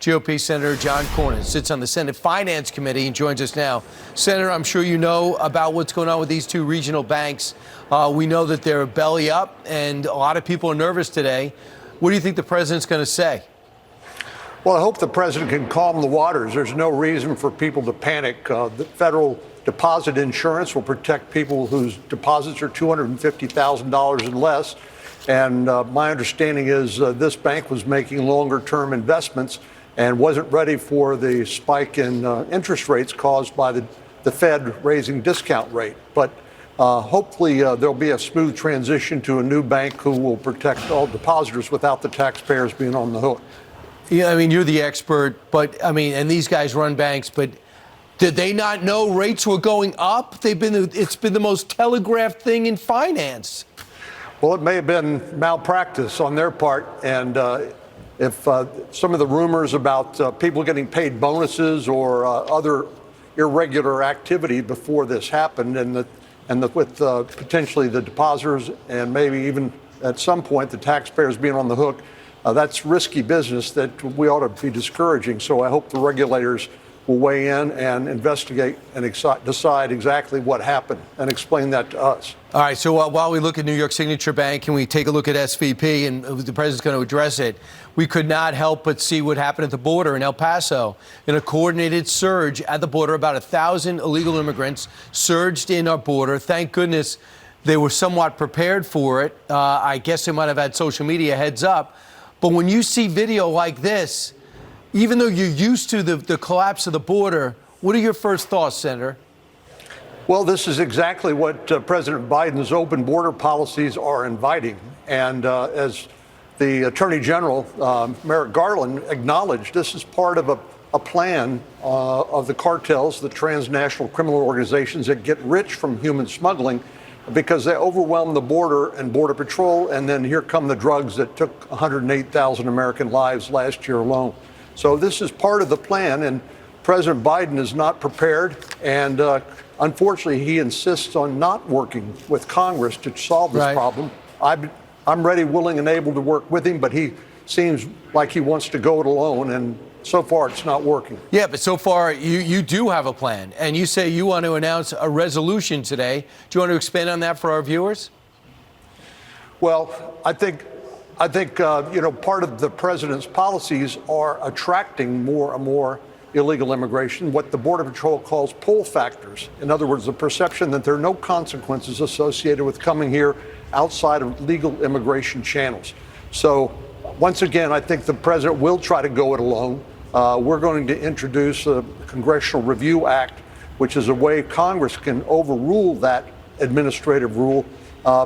GOP Senator John Cornyn sits on the Senate Finance Committee and joins us now. Senator, I'm sure you know about what's going on with these two regional banks. We know that they're belly up, and a lot of people are nervous today. What do you think the president's going to say? Well, I hope the president can calm the waters. There's no reason for people to panic. The federal deposit insurance will protect people whose deposits are $250,000 and less. And my understanding is this bank was making longer-term investments and wasn't ready for the spike in interest rates caused by the Fed raising discount rate. But hopefully there'll be a smooth transition to a new bank who will protect all depositors without the taxpayers being on the hook. Yeah, I mean, you're the expert, but I mean, and these guys run banks, but did they not know rates were going up? It's been the most telegraphed thing in finance. Well, it may have been malpractice on their part, and if some of the rumors about people getting paid bonuses or other irregular activity before this happened, with potentially the depositors and maybe even at some point the taxpayers being on the hook, that's risky business that we ought to be discouraging. So I hope the regulators will weigh in and investigate and decide exactly what happened and explain that to us. All right, so while we look at New York Signature Bank and we take a look at SVP, and the president's going to address it, we could not help but see what happened at the border in El Paso. In a coordinated surge at the border, about 1,000 illegal immigrants surged in our border. Thank goodness they were somewhat prepared for it. I guess they might have had social media heads up. But when you see video like this, even though you're used to the collapse of the border, what are your first thoughts, Senator? Well, this is exactly what President Biden's open border policies are inviting. And as the Attorney General, Merrick Garland, acknowledged, this is part of a plan of the cartels, the transnational criminal organizations that get rich from human smuggling because they overwhelm the border and Border Patrol, and then here come the drugs that took 108,000 American lives last year alone. So this is part of the plan, and President Biden is not prepared, and unfortunately, he insists on not working with Congress to solve this problem. I'm ready, willing, and able to work with him, but he seems like he wants to go it alone, and so far it's not working. Yeah, but so far you do have a plan, and you say you want to announce a resolution today. Do you want to expand on that for our viewers? Well, I think part of the president's policies are attracting more and more illegal immigration, what the Border Patrol calls pull factors. In other words, the perception that there are no consequences associated with coming here outside of legal immigration channels. So once again, I think the president will try to go it alone. We're going to introduce a Congressional Review Act, which is a way Congress can overrule that administrative rule,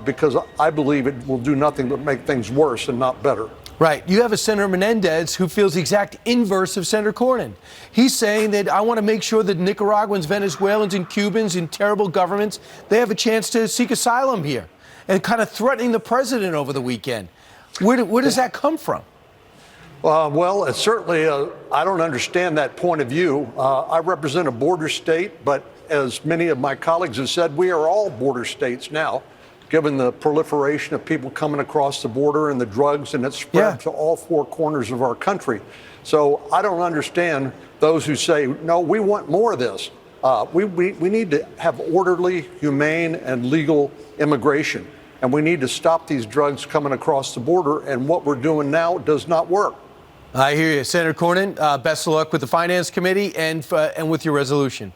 because I believe it will do nothing but make things worse and not better. Right. You have a Senator Menendez who feels the exact inverse of Senator Cornyn. He's saying that I want to make sure that Nicaraguans, Venezuelans, and Cubans in terrible governments, they have a chance to seek asylum here, and kind of threatening the president over the weekend. Where does that come from? Well, certainly, I don't understand that point of view. I represent a border state, but as many of my colleagues have said, we are all border states now, given the proliferation of people coming across the border and the drugs, and it's spread to all four corners of our country. So I don't understand those who say, no, we want more of this. We need to have orderly, humane, and legal immigration. And we need to stop these drugs coming across the border. And what we're doing now does not work. I hear you. Senator Cornyn, best of luck with the Finance Committee and with your resolution.